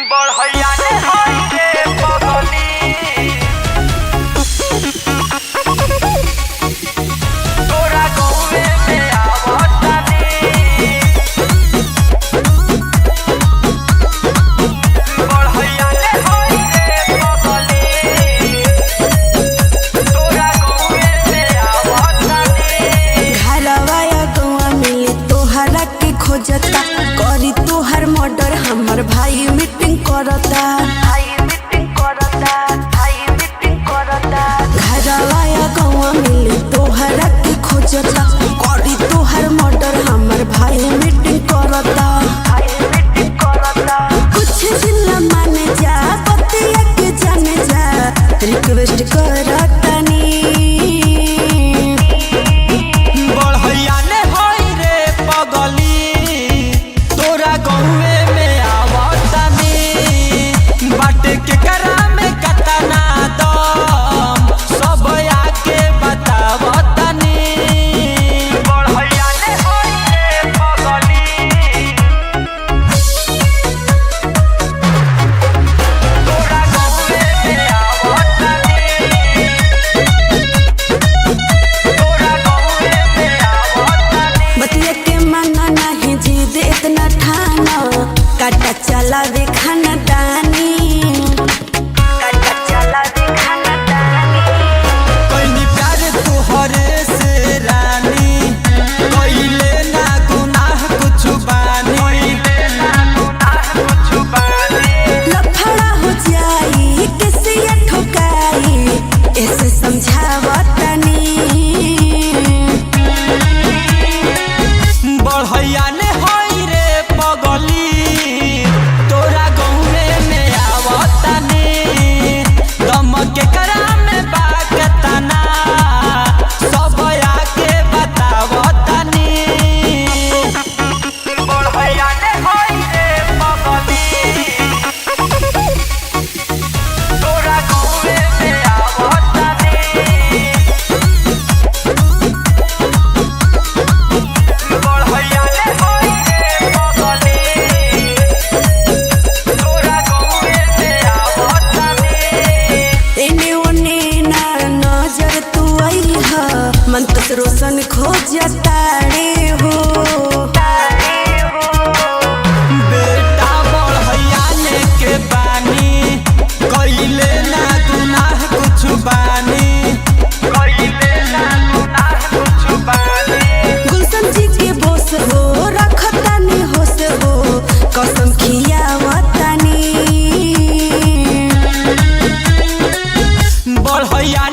बढ़ैया ने होई रे पगली तोरा गौवे में आवतानी बढ़ैया ने होई रे पगली तोरा गौवे में आवतानी घरवा या गौवा मिली तोहरा के खोजता करी तोहर मर्डर हमर भाई मीटिंग करता घरवा या गौवा मिली तोहरा के खोजता करी तोहर मर्डर हमर भाई मीटिंग करता कुछ दिन ला माने जा बतिया के जाने जा रिक्वेस्ट करतानी बढ़ैया ने होई रे पगली तोरा गौवे में आवतानी बाटे के करा में कतना दम सब आके बतावतानी बढ़ैया ने होई रे पगली तोरा गौवे में आवतानी तोरा गौवे में आवतानी बतिया के माना नहीं जिद इतना ठाना काटा चला दे खाना दानी कइनी प्यार तोहरे से रानी कइले ना गुनाह कुछ बानी लफड़ा हो जाई किसी ठोकाई ऐसे समझावतनी बढ़ैया ने होई रे पगली तोरा गौवे में आवतानी दम के करा में बाकतना सब आके बतावतानी बढ़ैया ने होई रे पगली तोरा गौवे में आवतानी बढ़ैया ने होई रे पगली तोरा गौवे में आवतानी एने ओने ना नजर तू आई हा मन तो रोशन खोजताड़े हो बेटा बढ़ैया ने के बानी कइले ना गुनाह कुछ बानी कइले ना गुनाह कुछ बानी गुलशन जी के बोस हो रखतानी होश हो कसम खियावतानी बढ़ैया